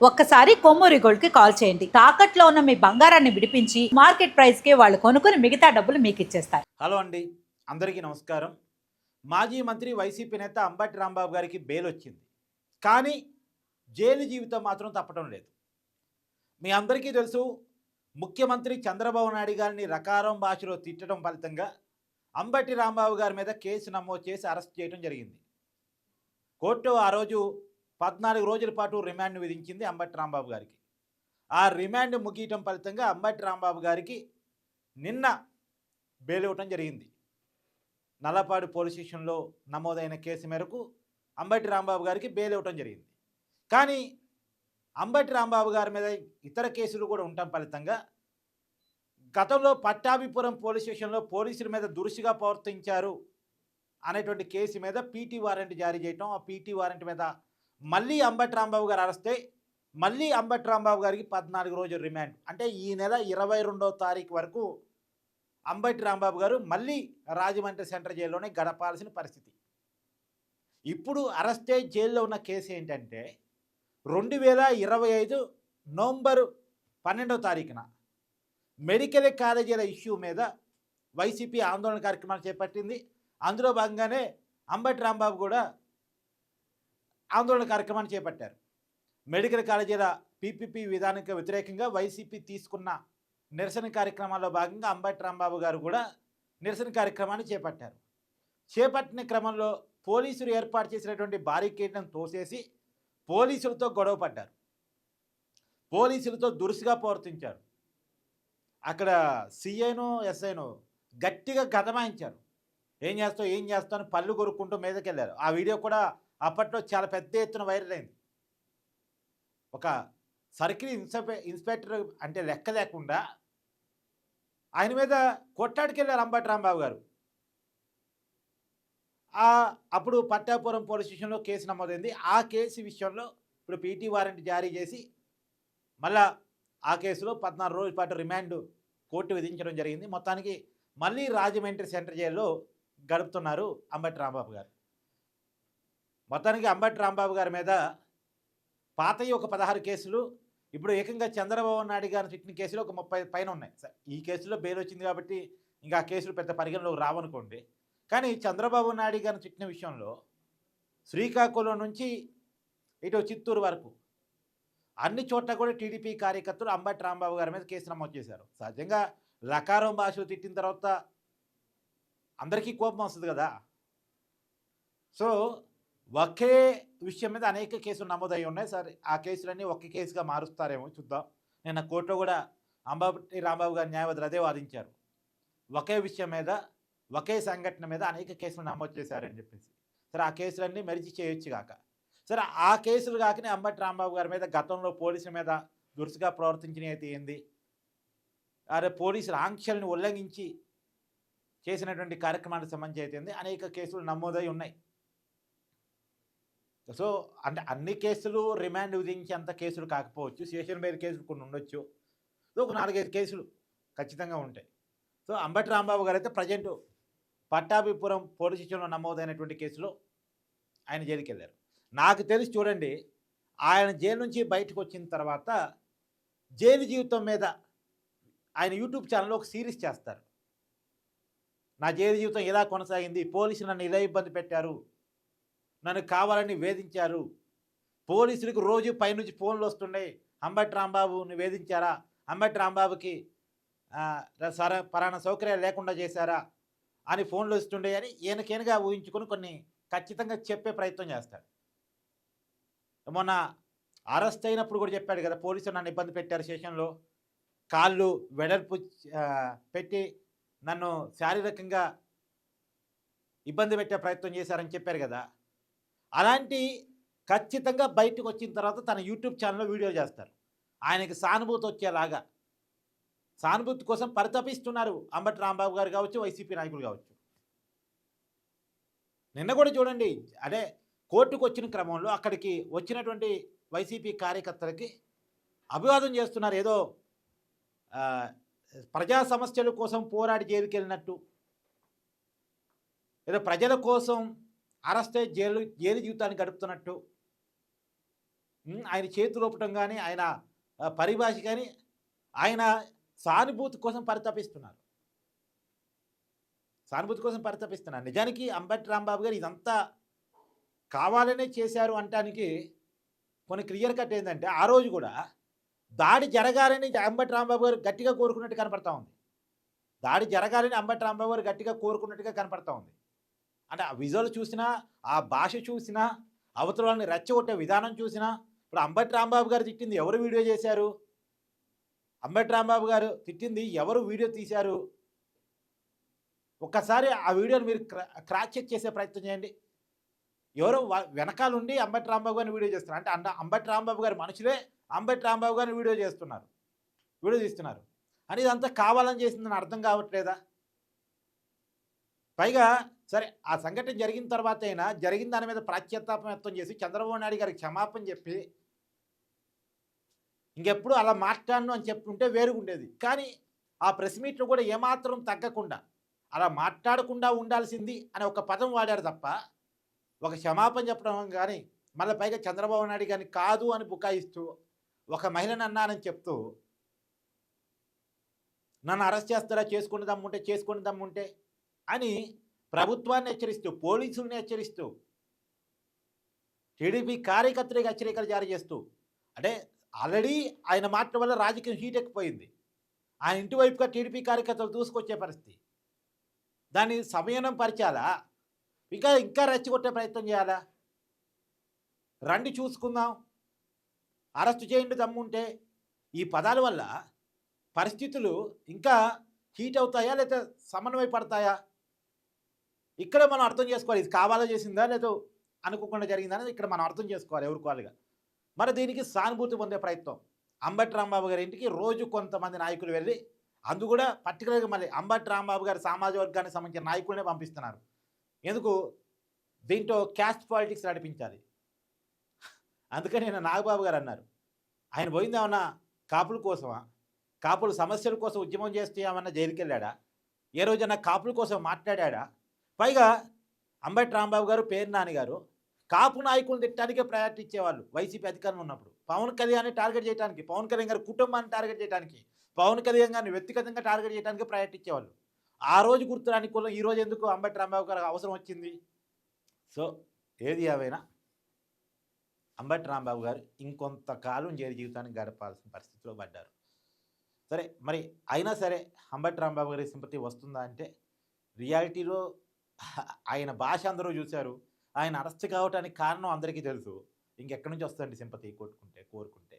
ఒక్కసారి కొమ్మూరి గోల్డ్ కి కాల్ చేయండి. తాకట్లో ఉన్న మీ బంగారాన్ని విడిపించి మార్కెట్ ప్రైస్ కి వాళ్ళు కొనుక్కుని మిగతా డబ్బులు మీకు ఇచ్చేస్తారు. హలో అండి, అందరికీ నమస్కారం. మాజీ మంత్రి వైసీపీ నేత అంబటి రాంబాబు గారికి బెయిల్ వచ్చింది. కానీ జైలు జీవితం మాత్రం తప్పడం లేదు. మీ అందరికీ తెలుసు, ముఖ్యమంత్రి చంద్రబాబు నాయుడు గారిని రకారం భాషలో తిట్టడం ఫలితంగా అంబటి రాంబాబు గారి మీద కేసు నమోదు చేసి అరెస్ట్ చేయడం జరిగింది. కోర్టు ఆ రోజు 14 రోజుల పాటు రిమాండ్ విధించింది అంబటి రాంబాబు గారికి. ఆ రిమాండ్ ముగియటం ఫలితంగా అంబటి రాంబాబు గారికి నిన్న బెయిల్ ఇవ్వటం జరిగింది. నల్లపాడు పోలీస్ స్టేషన్లో నమోదైన కేసు మేరకు అంబటి రాంబాబు గారికి బెయిల్ ఇవ్వటం జరిగింది. కానీ అంబటి రాంబాబు గారి మీద ఇతర కేసులు కూడా ఉండటం ఫలితంగా గతంలో పట్టాభిపురం పోలీస్ స్టేషన్లో పోలీసుల మీద దురుసుగా ప్రవర్తించారు అనేటువంటి కేసు మీద పీటీ వారెంట్ జారీ చేయటం, ఆ పీటీ వారెంట్ మీద మళ్ళీ అంబటి రాంబాబు గారు అరెస్ట్ అయ్యి మళ్ళీ అంబటి రాంబాబు గారికి 14 రోజుల రిమాండ్, అంటే ఈ నెల 22వ తారీఖు వరకు అంబటి రాంబాబు గారు మళ్ళీ రాజమండ్రి సెంట్రల్ జైల్లోనే గడపాల్సిన పరిస్థితి. ఇప్పుడు అరెస్ట్ అయ్యి జైల్లో ఉన్న కేసు ఏంటంటే 2025 నవంబర్ 12వ తారీఖున మెడికల్ కాలేజీల ఇష్యూ మీద వైసీపీ ఆందోళన కార్యక్రమాలు చేపట్టింది. అందులో భాగంగానే అంబటి రాంబాబు కూడా ఆందోళన కార్యక్రమాన్ని చేపట్టారు. మెడికల్ కాలేజీల పీపీపీ విధానానికి వ్యతిరేకంగా వైసీపీ తీసుకున్న నిరసన కార్యక్రమాల్లో భాగంగా అంబటి రాంబాబు గారు కూడా నిరసన కార్యక్రమాన్ని చేపట్టారు. చేపట్టిన క్రమంలో పోలీసులు ఏర్పాటు చేసినటువంటి బారికేడ్లను తోసేసి పోలీసులతో గొడవ పడ్డారు. పోలీసులతో దురుసుగా ప్రవర్తించారు. అక్కడ సిఐనో ఎస్ఐనో గట్టిగా గదమాయించారు. ఏం చేస్తావు అని పళ్ళు కొరుక్కుంటూ మీదకెళ్ళారు. ఆ వీడియో కూడా అప్పట్లో చాలా పెద్ద ఎత్తున వైరల్ అయింది. ఒక సర్కిల్ ఇన్స్పెక్టర్ అంటే లెక్క లేకుండా ఆయన మీద కొట్టాడికెళ్ళారు అంబటి రాంబాబు గారు. అప్పుడు పట్టాపురం పోలీస్ స్టేషన్లో కేసు నమోదైంది. ఆ కేసు విషయంలో ఇప్పుడు పీటీ వారెంట్ జారీ చేసి మళ్ళా ఆ కేసులో 14 రోజుల పాటు రిమాండ్ కోర్టు విధించడం జరిగింది. మొత్తానికి మళ్ళీ రాజమండ్రి సెంట్రల్ జైల్లో గడుపుతున్నారు అంబటి రాంబాబు గారు. మొత్తానికి అంబటి రాంబాబు గారి మీద పాతవి ఒక 16 కేసులు, ఇప్పుడు ఏకంగా చంద్రబాబు నాయుడు గారిని తిట్టిన కేసులు ఒక 30 పైన ఉన్నాయి. ఈ కేసులో బెయిల్ వచ్చింది కాబట్టి ఇంకా ఆ కేసులు పెద్ద పరిగణలోకి రావనుకోండి. కానీ చంద్రబాబు నాయుడు గారిని తిట్టిన విషయంలో శ్రీకాకుళం నుంచి ఇటు చిత్తూరు వరకు అన్ని చోట్ల కూడా టీడీపీ కార్యకర్తలు అంబటి రాంబాబు గారి మీద కేసు నమోదు చేశారు. సహజంగా లకారం భాషలు తిట్టిన తర్వాత అందరికీ కోపం వస్తుంది కదా. సో ఒకే విషయం మీద అనేక కేసులు నమోదై ఉన్నాయి. సరే, ఆ కేసులన్నీ ఒకే కేసుగా మారుస్తారేమో చూద్దాం. నిన్న కోర్టులో కూడా అంబటి రాంబాబు గారి న్యాయవాదులు అదే వాదించారు. ఒకే విషయం మీద ఒకే సంఘటన మీద అనేక కేసులు నమోదు చేశారని చెప్పేసి. సరే, ఆ కేసులన్నీ మెరిచి చేయొచ్చు కాక, సరే ఆ కేసులు కాకనే అంబటి రాంబాబు గారి మీద గతంలో పోలీసుల మీద దురుసుగా ప్రవర్తించినవి అయితే ఏంది, అరే పోలీసుల ఆంక్షల్ని ఉల్లంఘించి చేసినటువంటి కార్యక్రమానికి సంబంధించి అయితే అనేక కేసులు నమోదై ఉన్నాయి. సో అంటే అన్ని కేసులు రిమాండ్ విధించేంత కేసులు కాకపోవచ్చు, స్టేషన్ బెయిల్ కేసులు కొన్ని ఉండొచ్చు. సో ఒక 4-5 కేసులు ఖచ్చితంగా ఉంటాయి. సో అంబటి రాంబాబు గారు అయితే ప్రజెంట్ పట్టాభిపురం పోలీస్ స్టేషన్లో నమోదైనటువంటి కేసులో ఆయన జైలుకి వెళ్ళారు. నాకు తెలిసి చూడండి, ఆయన జైలు నుంచి బయటకు వచ్చిన తర్వాత జైలు జీవితం మీద ఆయన యూట్యూబ్ ఛానల్లో ఒక సిరీస్ చేస్తారు. నా జైలు జీవితం ఇలా కొనసాగింది, పోలీసులు నన్ను ఇలా ఇబ్బంది పెట్టారు, నన్ను కావాలని వేధించారు, పోలీసులకు రోజు పైనుంచి ఫోన్లు వస్తున్నాయి, అంబటి రాంబాబుని వేధించారా, అంబటి రాంబాబుకి పలానా సౌకర్యాలు లేకుండా చేశారా అని ఫోన్లు వస్తుండే అని ఈయనకేనగా ఊహించుకొని కొన్ని ఖచ్చితంగా చెప్పే ప్రయత్నం చేస్తాడు. మొన్న అరెస్ట్ అయినప్పుడు కూడా చెప్పాడు కదా, పోలీసులు నన్ను ఇబ్బంది పెట్టారు, స్టేషన్లో కాళ్ళు వెడల్పు పెట్టి నన్ను శారీరకంగా ఇబ్బంది పెట్టే ప్రయత్నం చేశారని చెప్పారు కదా. అలాంటి ఖచ్చితంగా బయటకు వచ్చిన తర్వాత తన యూట్యూబ్ ఛానల్లో వీడియో చేస్తారు. ఆయనకి సానుభూతి వచ్చేలాగా, సానుభూతి కోసం పరితపిస్తున్నారు అంబటి రాంబాబు గారు కావచ్చు, వైసీపీ నాయకులు కావచ్చు. నిన్న కూడా చూడండి, అదే కోర్టుకు వచ్చిన క్రమంలో అక్కడికి వచ్చినటువంటి వైసీపీ కార్యకర్తలకి అభివాదం చేస్తున్నారు. ఏదో ప్రజా సమస్యల కోసం పోరాడి జైలుకి వెళ్ళినట్టు, ఏదో ప్రజల కోసం అరెస్ట్ అయ్యి జైలు జీవితాన్ని గడుపుతున్నట్టు ఆయన చేతులు ఊపటం కానీ, ఆయన పరిభాష కానీ, ఆయన సానుభూతి కోసం పరితపిస్తున్నారు. సానుభూతి కోసం పరితపిస్తున్నారు. నిజానికి అంబటి రాంబాబు గారు ఇదంతా కావాలనే చేశారు అనటానికి కొన్ని క్లియర్ కట్ ఏందంటే, ఆ రోజు కూడా దాడి జరగాలని అంబటి రాంబాబు గారు గట్టిగా కోరుకున్నట్టు కనపడతా ఉంది. దాడి జరగాలని అంబటి రాంబాబు గారు గట్టిగా కోరుకున్నట్టుగా కనపడతా ఉంది. అంటే ఆ విజువల్ చూసినా, ఆ భాష చూసినా, అవతల వాళ్ళని రెచ్చగొట్టే విధానం చూసినా, ఇప్పుడు అంబటి రాంబాబు గారు తిట్టింది ఎవరు వీడియో చేశారు? అంబటి రాంబాబు గారు తిట్టింది ఎవరు వీడియో తీశారు? ఒక్కసారి ఆ వీడియోని మీరు క్రాస్ చెక్ చేసే ప్రయత్నం చేయండి. ఎవరో వెనకాలండి అంబటి రాంబాబు గారిని వీడియో చేస్తున్నారు. అంటే అంబటి రాంబాబు గారి మనుషులే అంబటి రాంబాబు గారిని వీడియో చేస్తున్నారు, వీడియో తీస్తున్నారు. అని ఇదంతా కావాలని చేసిందని అర్థం కావట్లేదా? పైగా సరే ఆ సంఘటన జరిగిన తర్వాత అయినా జరిగిన దాని మీద ప్రాశ్చాత్తాపం వ్యక్తం చేసి చంద్రబాబు నాయుడు గారికి క్షమాపణ చెప్పి ఇంకెప్పుడు అలా మాట్లాడను అని చెప్పుంటే వేరుగుండేది. కానీ ఆ ప్రెస్ మీట్లో కూడా ఏమాత్రం తగ్గకుండా అలా మాట్లాడకుండా ఉండాల్సింది అనే ఒక పదం వాడారు తప్ప ఒక క్షమాపణ చెప్పడం కానీ, మళ్ళీ పైగా చంద్రబాబు నాయుడు గారిని కాదు అని బుకాయిస్తూ ఒక మహిళను అన్నానని చెప్తూ నన్ను అరెస్ట్ చేస్తారా, చేసుకుని దమ్ముంటే అని ప్రభుత్వాన్ని హెచ్చరిస్తూ, పోలీసుల్ని హెచ్చరిస్తూ, టీడీపీ కార్యకర్తలకు హెచ్చరికలు జారీ చేస్తూ, అంటే ఆల్రెడీ ఆయన మాటల వల్ల రాజకీయం హీట్ ఎక్కిపోయింది. ఆయన ఇంటి వైపుగా టీడీపీ కార్యకర్తలు దూసుకొచ్చే పరిస్థితి. దాన్ని సమయనం పరిచాలా, ఇంకా రెచ్చగొట్టే ప్రయత్నం చేయాలా? రండి చూసుకుందాం, అరెస్ట్ చేయండి దమ్ముంటే, ఈ పదాల వల్ల పరిస్థితులు ఇంకా హీట్ అవుతాయా లేదా సమన్వయపడతాయా? ఇక్కడ మనం అర్థం చేసుకోవాలి. ఇది కావాలా చేసిందా లేదో అనుకోకుండా జరిగిందా అనేది ఇక్కడ మనం అర్థం చేసుకోవాలి ఎవరికోవాలిగా. మరి దీనికి సానుభూతి పొందే ప్రయత్నం అంబటి రాంబాబు గారి ఇంటికి రోజు కొంతమంది నాయకులు వెళ్ళి, అందు కూడా పర్టికులర్గా మళ్ళీ అంబటి రాంబాబు గారి సామాజిక వర్గానికి సంబంధించిన నాయకులనే పంపిస్తున్నారు. ఎందుకు? దీంట్లో క్యాస్ట్ పాలిటిక్స్ నడిపించాలి. అందుకని నేను నాగబాబు గారు అన్నారు, ఆయన పోయింది ఏమన్నా కాపుల కోసమా? కాపుల సమస్యల కోసం ఉద్యమం చేస్తే ఏమన్నా జైలుకి వెళ్ళాడా? ఏ రోజన్నా కాపుల కోసం మాట్లాడా? పైగా అంబటి రాంబాబు గారు, పేరు నాని గారు కాపు నాయకులను తిట్టడానికే ప్రయారిటీ ఇచ్చేవాళ్ళు వైసీపీ అధికారంలో ఉన్నప్పుడు. పవన్ కళ్యాణ్ని టార్గెట్ చేయడానికి, పవన్ కళ్యాణ్ గారి కుటుంబాన్ని టార్గెట్ చేయడానికి, పవన్ కళ్యాణ్ గారిని వ్యక్తిగతంగా టార్గెట్ చేయడానికి ప్రయారిటీ ఇచ్చేవాళ్ళు. ఆ రోజు గుర్తురాని కులం ఈరోజు ఎందుకు అంబటి రాంబాబు గారు అవసరం వచ్చింది? సో ఏది ఏవైనా అంబటి రాంబాబు గారు ఇంకొంతకాలం జైలు జీవితాన్ని గడపాల్సిన పరిస్థితిలో పడ్డారు. సరే, మరి అయినా సరే అంబటి రాంబాబు గారి సింపతి వస్తుందా అంటే, రియాలిటీలో ఆయన భాష అందరూ చూశారు. ఆయన అరెస్ట్ కావడానికి కారణం అందరికీ తెలుసు. ఇంకెక్కడి నుంచి వస్తుందండి సింపతి కోరుకుంటే?